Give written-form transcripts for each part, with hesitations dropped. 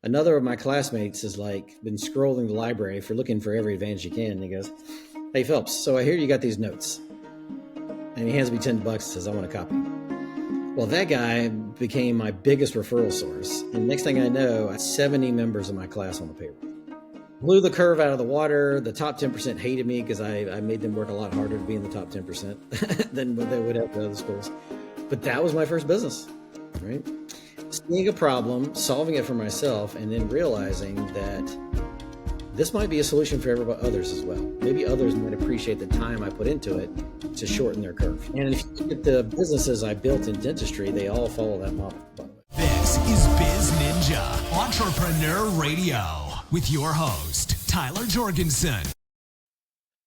Another of my classmates has been scrolling the library for looking for every advantage he can. And he goes, "Hey Phelps, so I hear you got these notes." And he hands me $10 and says, "I want a copy." Well, that guy became my biggest referral source. And next thing I know, I had 70 members of my class on the payroll. Blew the curve out of the water. The top 10% hated me because I made them work a lot harder to be in the top 10% than what they would have at other schools. But that was my first business, right? Seeing a problem, solving it for myself, and then realizing that this might be a solution for everybody others as well. Maybe others might appreciate the time I put into it to shorten their curve. And if you look at the businesses I built in dentistry, they all follow that model, by the way. This is BizNinja Entrepreneur Radio with your host, Tyler Jorgenson.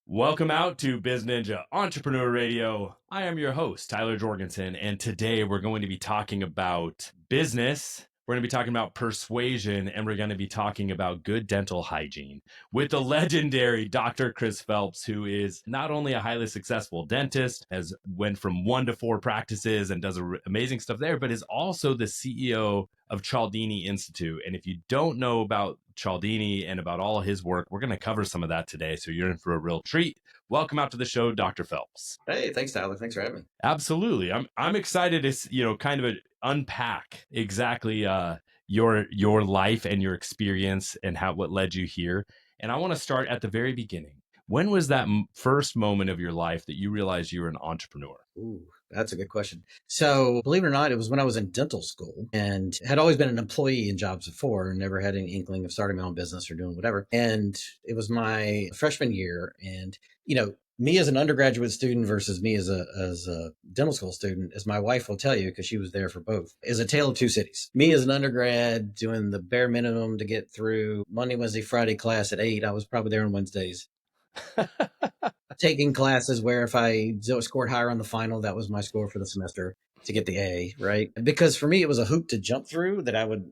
Welcome out to BizNinja Entrepreneur Radio. I am your host, Tyler Jorgenson, and today we're going to be talking about business. We're going to be talking about persuasion, and we're going to be talking about good dental hygiene with the legendary Dr. Chris Phelps, who is not only a highly successful dentist, has went from 1 to 4 practices and does amazing stuff there, but is also the CEO of Cialdini Institute. And if you don't know about Cialdini and about all his work, we're going to cover some of that today. So you're in for a real treat. Welcome out to the show, Dr. Phelps. Hey, thanks, Tyler. Thanks for having me. Absolutely. I'm excited to, kind of unpack exactly your life and your experience and what led you here. And I want to start at the very beginning. When was that first moment of your life that you realized you were an entrepreneur? Ooh, that's a good question. So believe it or not, it was when I was in dental school and had always been an employee in jobs before and never had any inkling of starting my own business or doing whatever. And it was my freshman year. And, me as an undergraduate student versus me as a dental school student, as my wife will tell you, because she was there for both, is a tale of two cities. Me as an undergrad doing the bare minimum to get through Monday, Wednesday, Friday class at 8. I was probably there on Wednesdays. Taking classes where if I scored higher on the final, that was my score for the semester to get the A, right? Because for me, it was a hoop to jump through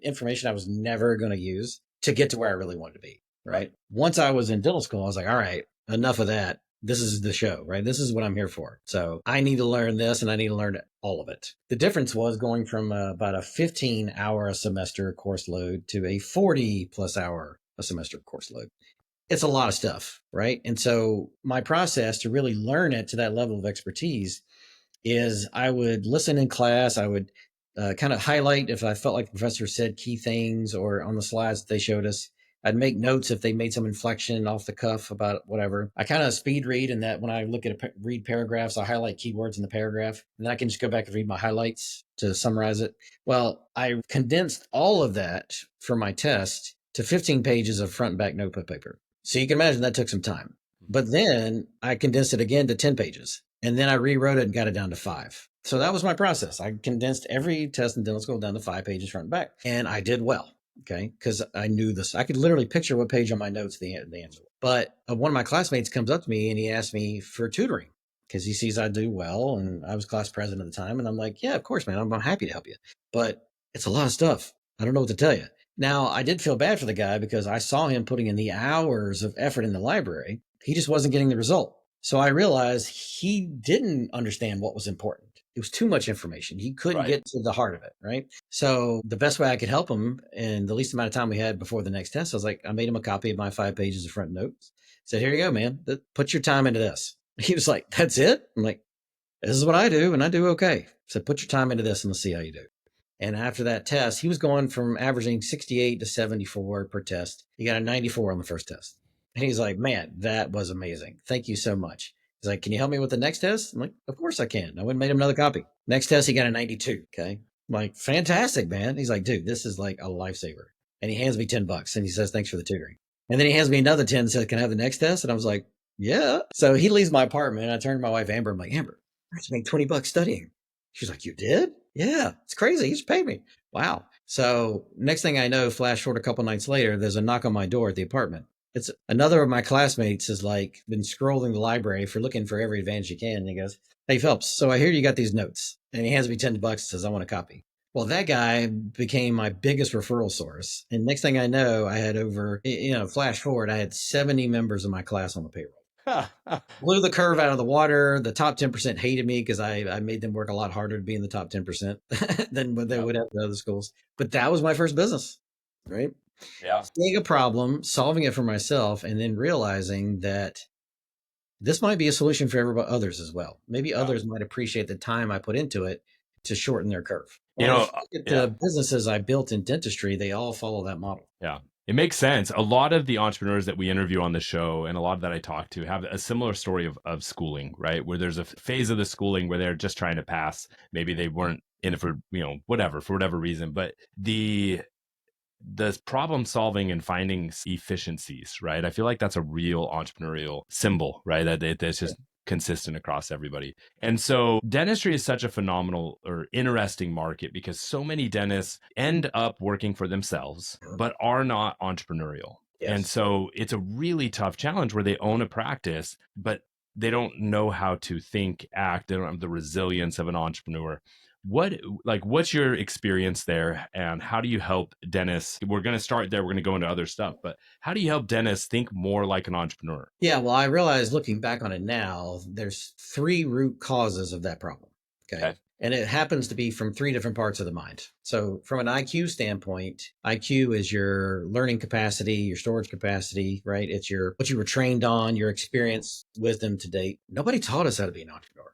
information I was never going to use to get to where I really wanted to be, right? Once I was in dental school, I was like, all right, enough of that. This is the show, right? This is what I'm here for. So I need to learn this and I need to learn all of it. The difference was going from about a 15-hour a semester course load to a 40+ hour a semester course load. It's a lot of stuff, right? And so my process to really learn it to that level of expertise is I would listen in class. I would kind of highlight if I felt like the professor said key things or on the slides that they showed us. I'd make notes if they made some inflection off the cuff about whatever. I kind of speed read in that when I look at read paragraphs, I highlight keywords in the paragraph, and then I can just go back and read my highlights to summarize it. Well, I condensed all of that for my test to 15 pages of front and back notebook paper. So you can imagine that took some time. But then I condensed it again to 10 pages, and then I rewrote it and got it down to 5. So that was my process. I condensed every test in dental school down to 5 pages front and back, and I did well. Okay. Because I knew this. I could literally picture what page on my notes the answer. But one of my classmates comes up to me and he asked me for tutoring because he sees I do well. And I was class president at the time. And I'm like, yeah, of course, man. I'm happy to help you. But it's a lot of stuff. I don't know what to tell you. Now, I did feel bad for the guy because I saw him putting in the hours of effort in the library. He just wasn't getting the result. So I realized he didn't understand what was important. It was too much information. He couldn't get to the heart of it, right? So the best way I could help him in the least amount of time we had before the next test, I made him a copy of my 5 pages of front notes. Said, here you go, man. Put your time into this. He was like, that's it? I'm like, this is what I do, and I do okay. Said, put your time into this, and let's see how you do. And after that test, he was going from averaging 68 to 74 per test. He got a 94 on the first test. And he's like, man, that was amazing. Thank you so much. He's like, can you help me with the next test? I'm like, of course I can. I went and made him another copy. Next test, he got a 92. Okay. I'm like, fantastic, man. He's like, dude, this is like a lifesaver. And he hands me $10 and he says, thanks for the tutoring. And then he hands me another 10 and says, can I have the next test? And I was like, yeah. So he leaves my apartment. And I turned to my wife, Amber. I'm like, Amber, I just made $20 studying. She's like, you did? Yeah. It's crazy. He just paid me. Wow. So next thing I know, flash forward a couple nights later, there's a knock on my door at the apartment. It's another of my classmates has been scrolling the library for looking for every advantage he can. And he goes, hey Phelps, so I hear you got these notes. And he hands me $10 and says, I want a copy. Well, that guy became my biggest referral source. And next thing I know, I had flash forward, I had 70 members of my class on the payroll. Blew the curve out of the water. The top 10% hated me because I made them work a lot harder to be in the top 10% than what they would have at other schools. But that was my first business, right? Yeah. Seeing a problem, solving it for myself, and then realizing that this might be a solution for everybody others as well. Maybe Yeah. others might appreciate the time I put into it to shorten their curve. You And if know, you look at yeah. the businesses I built in dentistry, they all follow that model. Yeah. It makes sense. A lot of the entrepreneurs that we interview on the show and a lot that I talk to have a similar story of schooling, right? Where there's a phase of the schooling where they're just trying to pass. Maybe they weren't in it for, whatever, for whatever reason. But the problem solving and finding efficiencies, right? I feel like that's a real entrepreneurial symbol, right? That's just consistent across everybody. And so dentistry is such a phenomenal or interesting market because so many dentists end up working for themselves, but are not entrepreneurial. Yes. And so it's a really tough challenge where they own a practice, but they don't know how to think, act. They don't have the resilience of an entrepreneur. What's your experience there, and how do you help dentists? We're going to start there. We're going to go into other stuff, but how do you help dentists think more like an entrepreneur? Yeah, well, I realize looking back on it now, there's 3 root causes of that problem. Okay. And it happens to be from 3 different parts of the mind. So from an IQ standpoint, IQ is your learning capacity, your storage capacity, right? It's what you were trained on, your experience, wisdom to date. Nobody taught us how to be an entrepreneur.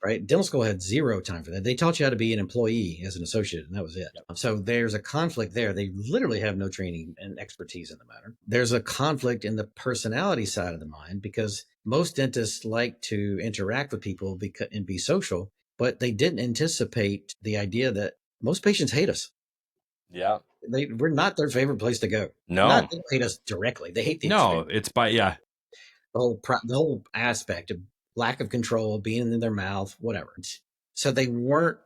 Right? Dental school had 0 time for that. They taught you how to be an employee as an associate, and that was it. Yep. So there's a conflict there. They literally have no training and expertise in the matter. There's a conflict in the personality side of the mind because most dentists like to interact with people and be social, but they didn't anticipate the idea that most patients hate us. Yeah. We're not their favorite place to go. No. They don't hate us directly. They hate the experience. No, it's by, yeah. The whole aspect of lack of control, being in their mouth, whatever. So they don't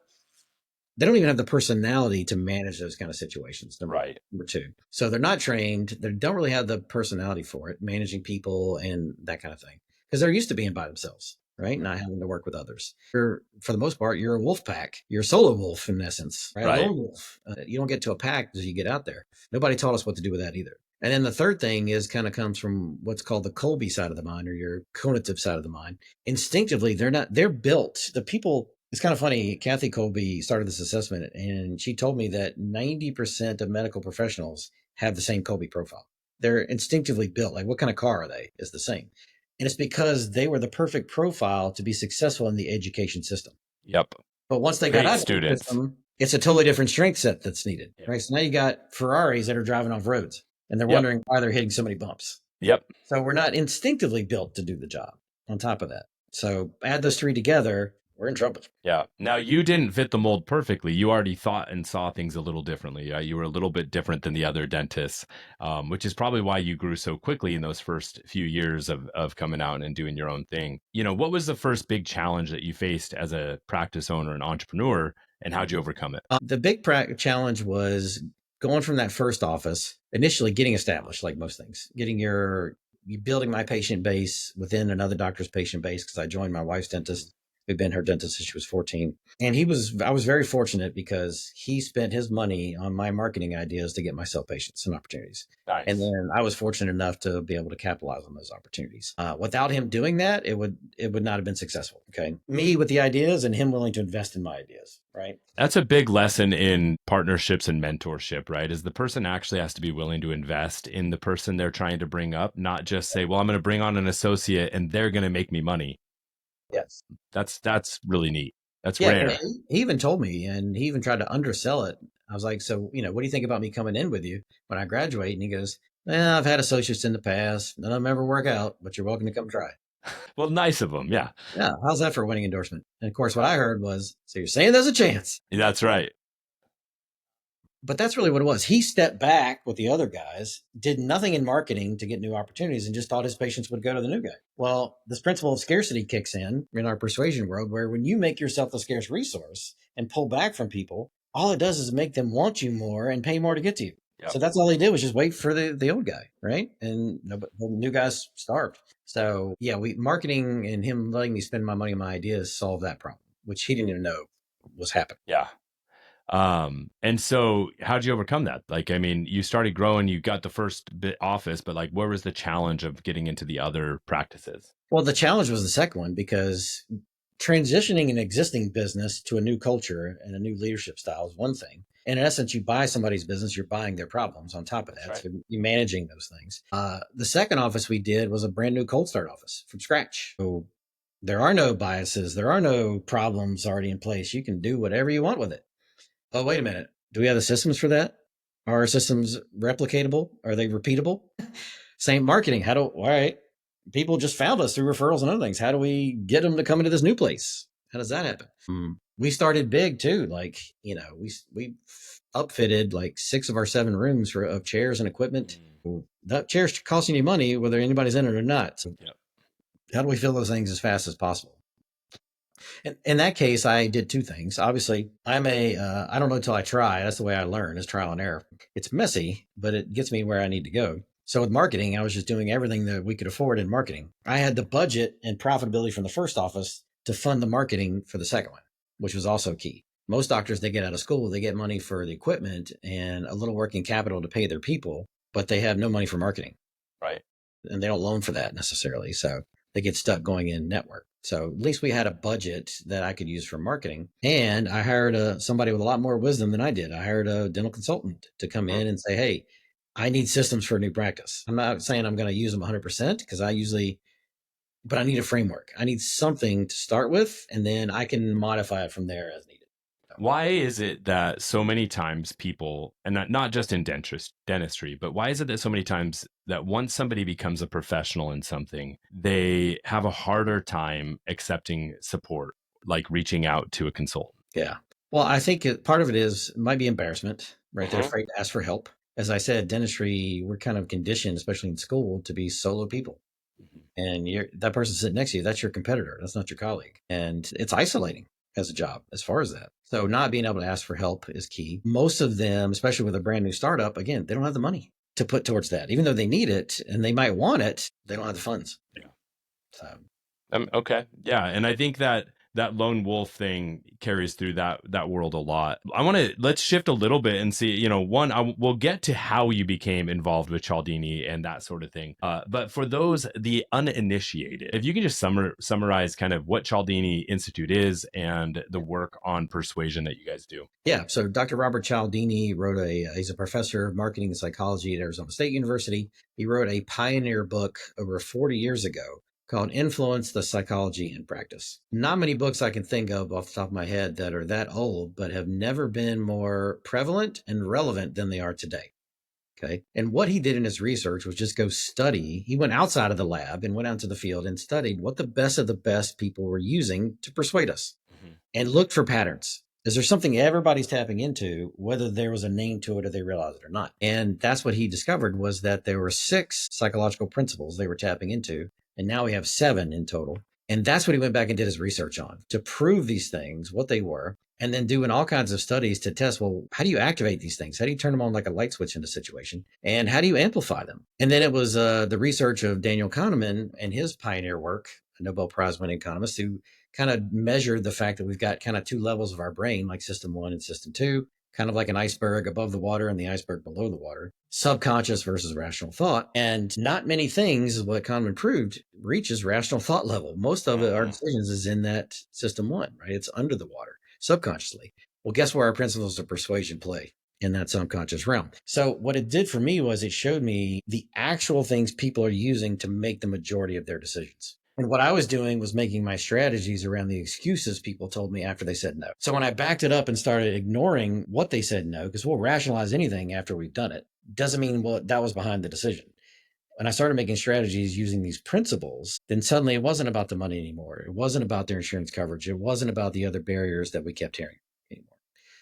even have the personality to manage those kind of situations. Number 2. So they're not trained. They don't really have the personality for it, managing people and that kind of thing, because they're used to being by themselves, right? Not having to work with others. For the most part, you're a wolf pack. You're a solo wolf in essence, right? A lone wolf. You don't get to a pack as you get out there. Nobody taught us what to do with that either. And then the third thing comes from what's called the Colby side of the mind, or your cognitive side of the mind. Instinctively, they're built. The people, it's kind of funny. Kathy Colby started this assessment and she told me that 90% of medical professionals have the same Colby profile. They're instinctively built. Like, what kind of car are they? Is the same. And it's because they were the perfect profile to be successful in the education system. Yep. But once they got out of the system, it's a totally different strength set that's needed, right? So now you got Ferraris that are driving off roads. And they're wondering why they're hitting so many bumps. Yep. So we're not instinctively built to do the job on top of that. So add those 3 together, we're in trouble. Yeah. Now, you didn't fit the mold perfectly. You already thought and saw things a little differently. You were a little bit different than the other dentists, which is probably why you grew so quickly in those first few years of coming out and doing your own thing. What was the first big challenge that you faced as a practice owner and entrepreneur, and how'd you overcome it? The big challenge was going from that first office, initially getting established, like most things, building my patient base within another doctor's patient base, because I joined my wife's dentist, who'd been her dentist since she was 14. And I was very fortunate because he spent his money on my marketing ideas to get myself patients and opportunities. Nice. And then I was fortunate enough to be able to capitalize on those opportunities. Without him doing that, it would not have been successful. Okay. Me with the ideas and him willing to invest in my ideas. Right. That's a big lesson in partnerships and mentorship, right? Is the person actually has to be willing to invest in the person they're trying to bring up, not just say, well, I'm going to bring on an associate and they're going to make me money. Yes. That's really neat. That's rare. He even told me, and he even tried to undersell it. I was like, so, what do you think about me coming in with you when I graduate? And he goes, I've had associates in the past. None of them ever work out, but you're welcome to come try. Well, nice of them. Yeah. Yeah. How's that for a winning endorsement? And of course, what I heard was, so you're saying there's a chance. That's right. But that's really what it was. He stepped back with the other guys, did nothing in marketing to get new opportunities, and just thought his patients would go to the new guy. Well, this principle of scarcity kicks in our persuasion world, where when you make yourself the scarce resource and pull back from people, all it does is make them want you more and pay more to get to you. Yep. So that's all he did, was just wait for the old guy, right? And the new guys starved. So yeah, marketing and him letting me spend my money on my ideas solved that problem, which he didn't even know was happening. Yeah. And so how'd you overcome that? You started growing, you got the first office, but where was the challenge of getting into the other practices? Well, the challenge was the second one, because transitioning an existing business to a new culture and a new leadership style is one thing. And in essence, you buy somebody's business, you're buying their problems on top of that. That's So you're managing those things. The second office we did was a brand new cold start office from scratch. So there are no biases. There are no problems already in place. You can do whatever you want with it. Oh, wait a minute. Do we have the systems for that? Are our systems replicatable? Are they repeatable? Same marketing. All right. People just found us through referrals and other things. How do we get them to come into this new place? How does that happen? We started big too. Like, we upfitted like 6 of our 7 rooms of chairs and equipment. That chair's costing you money, whether anybody's in it or not. So how do we fill those things as fast as possible? In that case, I did 2 things. Obviously, I don't know till I try. That's the way I learn, is trial and error. It's messy, but it gets me where I need to go. So with marketing, I was just doing everything that we could afford in marketing. I had the budget and profitability from the first office to fund the marketing for the second one, which was also key. Most doctors, they get out of school, they get money for the equipment and a little working capital to pay their people, but they have no money for marketing. Right. And they don't loan for that necessarily. So they get stuck going in network. So at least we had a budget that I could use for marketing. And I hired somebody with a lot more wisdom than I did. I hired a dental consultant to come in and say, hey, I need systems for a new practice. I'm not saying I'm going to use them 100% because but I need a framework. I need something to start with, and then I can modify it from there as needed. Why is it that so many times people, and not just in dentistry, but why is it that so many times that once somebody becomes a professional in something, they have a harder time accepting support, like reaching out to a consultant? Yeah. Well, I think part of it might be embarrassment, right? They're afraid to ask for help. As I said, dentistry, we're kind of conditioned, especially in school, to be solo people. And that person sitting next to you, that's your competitor. That's not your colleague. And it's isolating as a job as far as that. So not being able to ask for help is key. Most of them, especially with a brand new startup, again, they don't have the money to put towards that. Even though they need it and they might want it, they don't have the funds. Yeah. So. Okay. Yeah. And I think that lone wolf thing carries through that world a lot. Let's shift a little bit and see, we'll get to how you became involved with Cialdini and that sort of thing. But for the uninitiated, if you can just summarize kind of what Cialdini Institute is and the work on persuasion that you guys do. Yeah. So Dr. Robert Cialdini he's a professor of marketing and psychology at Arizona State University. He wrote a pioneer book over 40 years ago called Influence, the Psychology in Practice. Not many books I can think of off the top of my head that are that old, but have never been more prevalent and relevant than they are today. Okay. And what he did in his research was just go study. He went outside of the lab and went out to the field and studied what the best of the best people were using to persuade us and looked for patterns. Is there something everybody's tapping into, whether there was a name to it or they realized it or not? And that's what he discovered, was that there were 6 psychological principles they were tapping into. And now we have 7 in total. And that's what he went back and did his research on, to prove these things, what they were, and then doing all kinds of studies to test, well, how do you activate these things? How do you turn them on like a light switch in a situation? And how do you amplify them? And then it was the research of Daniel Kahneman and his pioneer work, a Nobel Prize winning economist, who kind of measured the fact that we've got kind of 2 levels of our brain, like system 1 and system 2. Kind of like an iceberg above the water and the iceberg below the water, subconscious versus rational thought. And not many things, is what Kahneman proved, reaches rational thought level. Most of our decisions is in that system 1, right? It's under the water, subconsciously. Well, guess where our principles of persuasion play? In that subconscious realm. So what it did for me was it showed me the actual things people are using to make the majority of their decisions. And what I was doing was making my strategies around the excuses people told me after they said no. So when I backed it up and started ignoring what they said no, because we'll rationalize anything after we've done it, doesn't mean that was behind the decision. When I started making strategies using these principles, then suddenly it wasn't about the money anymore. It wasn't about their insurance coverage. It wasn't about the other barriers that we kept hearing anymore.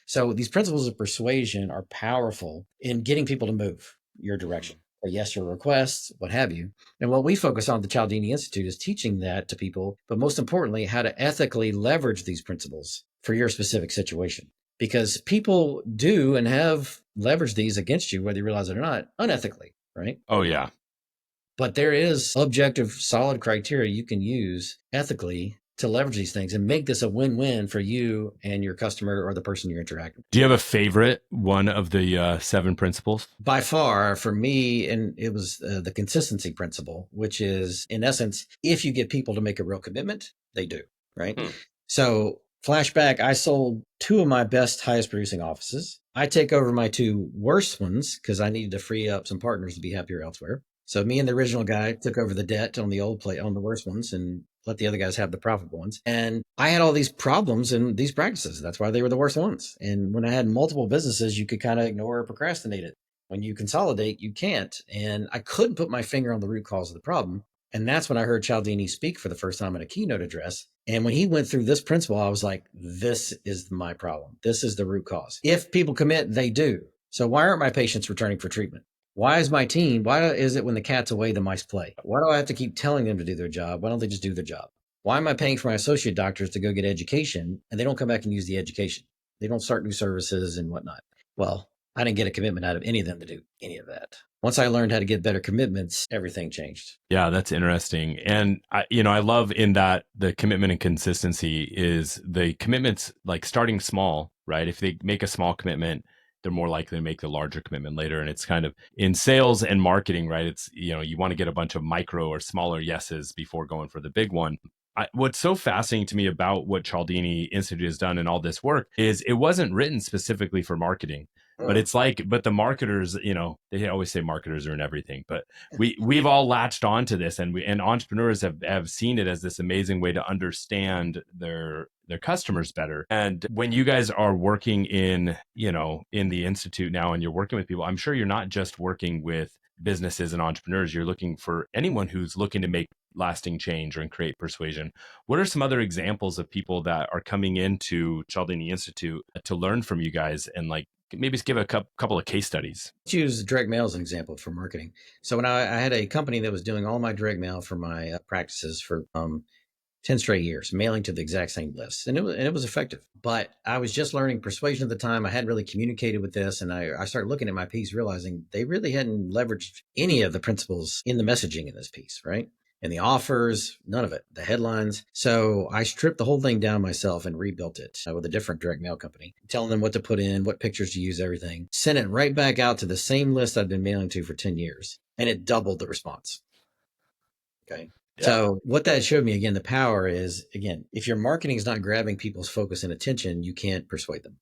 So these principles of persuasion are powerful in getting people to move your direction. A yes or request, what have you. And what we focus on at the Cialdini Institute is teaching that to people, but most importantly, how to ethically leverage these principles for your specific situation. Because people do and have leveraged these against you, whether you realize it or not, unethically, right? Oh, yeah. But there is objective, solid criteria you can use ethically to leverage these things and make this a win-win for you and your customer or the person you're interacting with. Do you have a favorite one of the 7 principles? By far, for me, and it was the consistency principle, which is, in essence, if you get people to make a real commitment, they do, right? So Flashback, I sold two of my best, highest producing offices. I take over my two worst ones because I needed to free up some partners to be happier elsewhere. So me and the original guy took over the debt on the on the worst ones and let the other guys have the profitable ones. And I had all these problems in these practices. That's why they were the worst ones. And when I had multiple businesses, you could kind of ignore or procrastinate it. When you consolidate, you can't. And I couldn't put my finger on the root cause of the problem. And that's when I heard Cialdini speak for the first time in a keynote address. And when he went through this principle, I was like, this is my problem. This is the root cause. If people commit, they do. So why aren't my patients returning for treatment? Why is my team, why is it when the cat's away, the mice play? Why do I have to keep telling them to do their job? Why don't they just do their job? Why am I paying for my associate doctors to go get education and they don't come back and use the education? They don't start new services and whatnot. Well, I didn't get a commitment out of any of them to do any of that. Once I learned how to get better commitments, everything changed. Yeah, that's interesting. And I love in that the commitment and consistency is the commitments, like starting small, right? If they make a small commitment, they're more likely to make the larger commitment later. And it's kind of in sales and marketing, right? It's, you want to get a bunch of micro or smaller yeses before going for the big one. What's so fascinating to me about what Cialdini Institute has done and all this work is it wasn't written specifically for marketing. But it's like, but the marketers, they always say marketers are in everything, but we've all latched onto this, and entrepreneurs have seen it as this amazing way to understand their customers better. And when you guys are working in the Institute now, and you're working with people, I'm sure you're not just working with businesses and entrepreneurs. You're looking for anyone who's looking to make lasting change and create persuasion. What are some other examples of people that are coming into Cialdini Institute to learn from you guys, and like, maybe give a couple of case studies? Let's use direct mail as an example for marketing. So when I had a company that was doing all my direct mail for my practices for 10 straight years, mailing to the exact same list. And it was effective. But I was just learning persuasion at the time. I hadn't really communicated with this. And I started looking at my piece, realizing they really hadn't leveraged any of the principles in the messaging in this piece, right? And the offers, none of it, the headlines. So I stripped the whole thing down myself and rebuilt it with a different direct mail company, telling them what to put in, what pictures to use, everything. Sent it right back out to the same list I've been mailing to for 10 years. And it doubled the response. Okay. Yeah. So what that showed me, again, the power is, again, if your marketing is not grabbing people's focus and attention, you can't persuade them.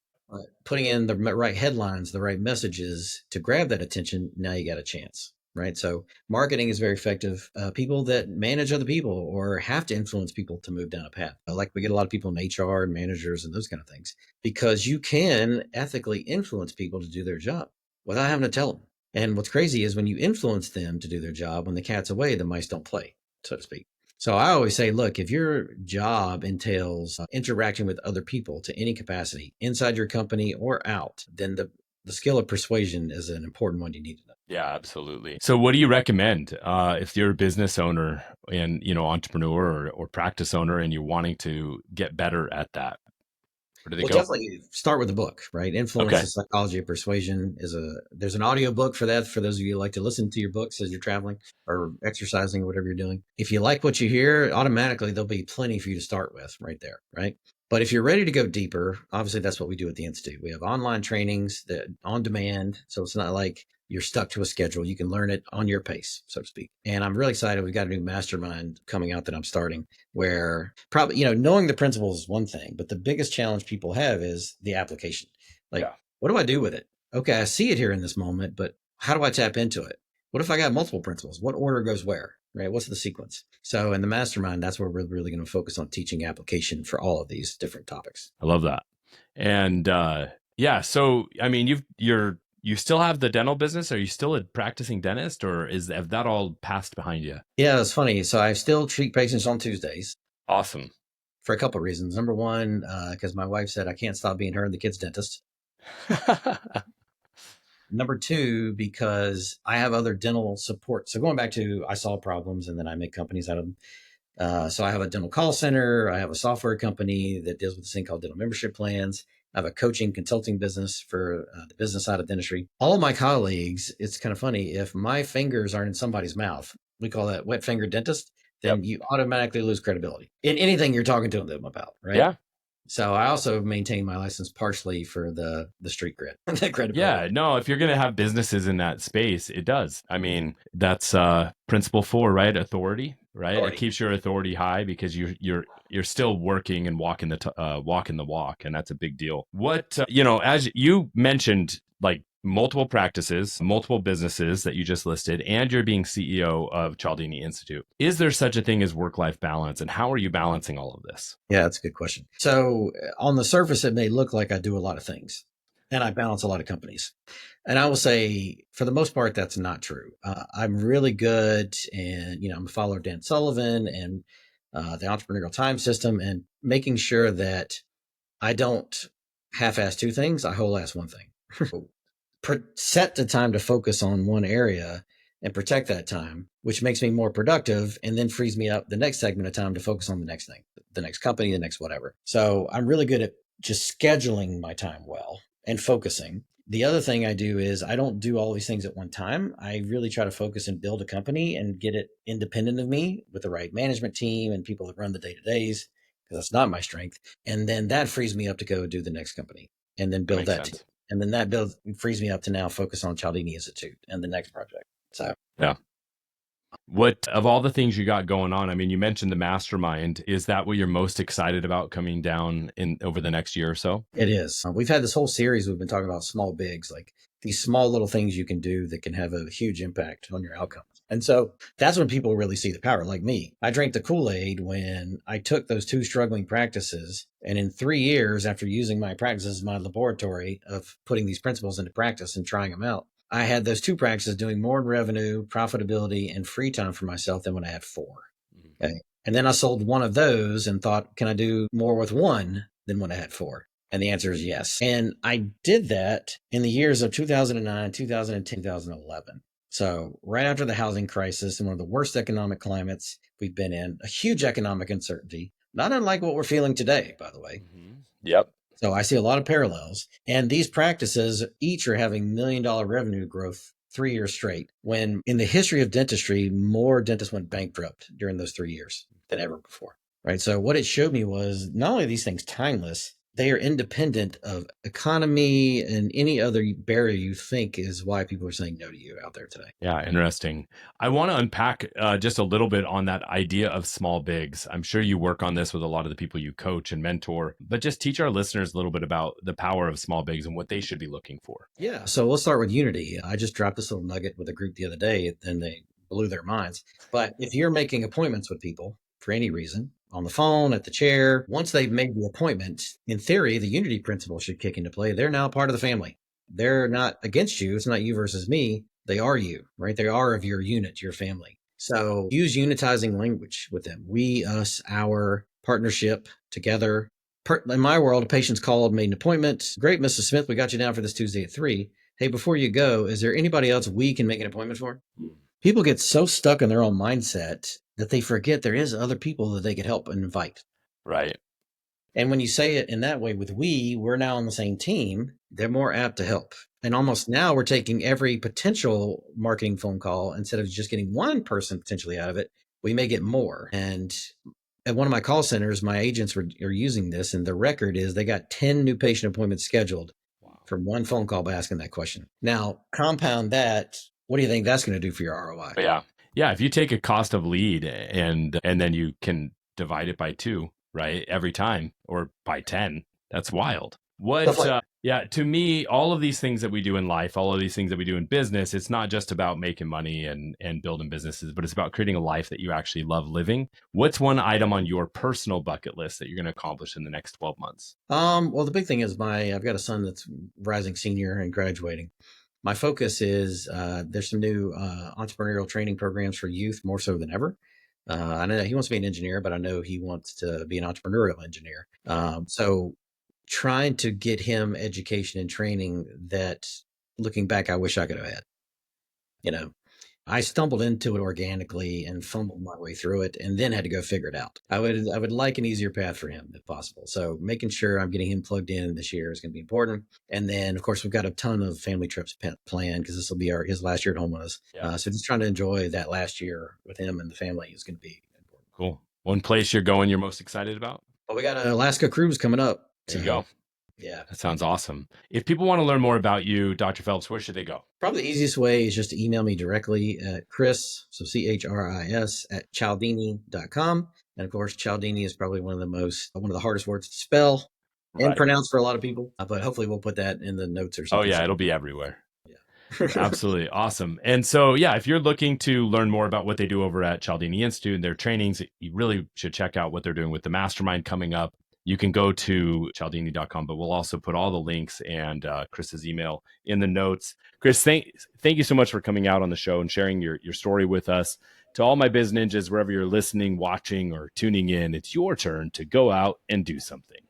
Putting in the right headlines, the right messages to grab that attention, now you got a chance. Right. So marketing is very effective. People that manage other people or have to influence people to move down a path. Like we get a lot of people in HR and managers and those kind of things, because you can ethically influence people to do their job without having to tell them. And what's crazy is when you influence them to do their job, when the cat's away, the mice don't play, so to speak. So I always say, look, if your job entails interacting with other people to any capacity inside your company or out, then the skill of persuasion is an important one you need to know. Yeah, absolutely. So what do you recommend if you're a business owner and, entrepreneur or practice owner and you're wanting to get better at that? Where do they go? Definitely start with the book, right? Influence, the Psychology of Persuasion there's an audio book for that, for those of you who like to listen to your books as you're traveling or exercising or whatever you're doing. If you like what you hear, automatically there'll be plenty for you to start with right there, right? But if you're ready to go deeper, obviously that's what we do at the Institute. We have online trainings that on demand. So it's not like you're stuck to a schedule. You can learn it on your pace, so to speak. And I'm really excited. We've got a new mastermind coming out that I'm starting where probably, knowing the principles is one thing, but the biggest challenge people have is the application. Like, What do I do with it? Okay, I see it here in this moment, but how do I tap into it? What if I got multiple principles? What order goes where? Right? What's the sequence? So in the mastermind, that's where we're really going to focus on teaching application for all of these different topics. I love that. And so I mean, you still have the dental business? Are you still a practicing dentist, or have that all passed behind you? Yeah, it's funny. So I still treat patients on Tuesdays. Awesome. For a couple of reasons. Number one, because my wife said I can't stop being her and the kid's dentist. Number two, because I have other dental support. So going back to, I solve problems and then I make companies out of them. So I have a dental call center. I have a software company that deals with this thing called dental membership plans. I have a coaching consulting business for the business side of dentistry. All of my colleagues, it's kind of funny, if my fingers aren't in somebody's mouth, we call that wet finger dentist, then you automatically lose credibility in anything you're talking to them about, right? Yeah. So I also maintain my license partially for the street cred, the credibility. Yeah, no, if you're going to have businesses in that space, it does. I mean, that's principle 4, right? Authority. right? It keeps your authority high because you're still working and walking the walk, and that's a big deal. What as you mentioned, like multiple practices, multiple businesses that you just listed, and you're being CEO of Cialdini Institute. Is there such a thing as work-life balance, and how are you balancing all of this? Yeah, that's a good question. So on the surface, it may look like I do a lot of things and I balance a lot of companies. And I will say, for the most part, that's not true. I'm really good, and I'm a follower of Dan Sullivan and the entrepreneurial time system, and making sure that I don't half-ass two things, I whole-ass one thing. Set the time to focus on one area and protect that time, which makes me more productive and then frees me up the next segment of time to focus on the next thing, the next company, the next whatever. So I'm really good at just scheduling my time well and focusing. The other thing I do is I don't do all these things at one time. I really try to focus and build a company and get it independent of me with the right management team and people that run the day-to-days, because that's not my strength. And then that frees me up to go do the next company and then build that team. And then that frees me up to now focus on Cialdini Institute and the next project. So, yeah. What of all the things you got going on? I mean, you mentioned the mastermind. Is that what you're most excited about coming down over the next year or so? It is. We've had this whole series. We've been talking about small bigs, like these small little things you can do that can have a huge impact on your outcomes. And so that's when people really see the power. Like me, I drank the Kool-Aid when I took those two struggling practices. And in 3 years after using my practices as my laboratory of putting these principles into practice and trying them out, I had those two practices doing more in revenue, profitability, and free time for myself than when I had 4. Okay. And then I sold one of those and thought, can I do more with one than when I had 4? And the answer is yes. And I did that in the years of 2009, 2010, 2011. So right after the housing crisis and one of the worst economic climates we've been in, a huge economic uncertainty, not unlike what we're feeling today, by the way. Yep. So I see a lot of parallels. And these practices each are having $1 million revenue growth 3 years straight, when in the history of dentistry, more dentists went bankrupt during those 3 years than ever before. Right. So what it showed me was not only are these things timeless, they are independent of economy and any other barrier you think is why people are saying no to you out there today. Yeah, interesting. I want to unpack just a little bit on that idea of small bigs. I'm sure you work on this with a lot of the people you coach and mentor, but just teach our listeners a little bit about the power of small bigs and what they should be looking for. Yeah. So we'll start with unity. I just dropped this little nugget with a group the other day, and they blew their minds. But if you're making appointments with people for any reason, on the phone, at the chair, once they've made the appointment, in theory, the unity principle should kick into play. They're now part of the family. They're not against you. It's not you versus me. They are you, right? They are of your unit, your family. So use unitizing language with them. We, us, our, partnership, together. In my world, a patient's called, made an appointment. Great, Mrs. Smith, we got you down for this Tuesday at 3. Hey, before you go, is there anybody else we can make an appointment for? People get so stuck in their own mindset that they forget there is other people that they could help and invite. Right. And when you say it in that way with we're now on the same team, they're more apt to help. And almost now we're taking every potential marketing phone call, instead of just getting one person potentially out of it, we may get more. And at one of my call centers, my agents are using this, and the record is they got 10 new patient appointments scheduled from one phone call by asking that question. Now, compound that. What do you think that's going to do for your ROI? Yeah. Yeah. If you take a cost of lead and then you can divide it by 2, right? Every time, or by 10, that's wild. To me, all of these things that we do in life, all of these things that we do in business, it's not just about making money and building businesses, but it's about creating a life that you actually love living. What's one item on your personal bucket list that you're going to accomplish in the next 12 months? Well, the big thing is I've got a son that's rising senior and graduating. My focus is there's some new entrepreneurial training programs for youth, more so than ever. I know he wants to be an engineer, but I know he wants to be an entrepreneurial engineer. So trying to get him education and training that, looking back, I wish I could have had. I stumbled into it organically and fumbled my way through it, and then had to go figure it out. I would like an easier path for him if possible. So making sure I'm getting him plugged in this year is going to be important. And then, of course, we've got a ton of family trips planned, because this will be his last year at home with us. Yeah. So just trying to enjoy that last year with him and the family is going to be important. Cool. One place you're going you're most excited about? Well, we got an Alaska cruise coming up. There you go. Yeah. That sounds awesome. If people want to learn more about you, Dr. Phelps, where should they go? Probably the easiest way is just to email me directly at Chris, so CHRIS at Cialdini.com. And of course, Cialdini is probably one of the hardest words to spell and Right. pronounce for a lot of people. But hopefully we'll put that in the notes or Oh, something. yeah, it'll be everywhere. Yeah. Absolutely. Awesome. And so, yeah, if you're looking to learn more about what they do over at Cialdini Institute and their trainings, you really should check out what they're doing with the mastermind coming up. You can go to cialdini.com, but we'll also put all the links and Chris's email in the notes. Chris, thank you so much for coming out on the show and sharing your story with us. To all my biz ninjas, wherever you're listening, watching, or tuning in, it's your turn to go out and do something.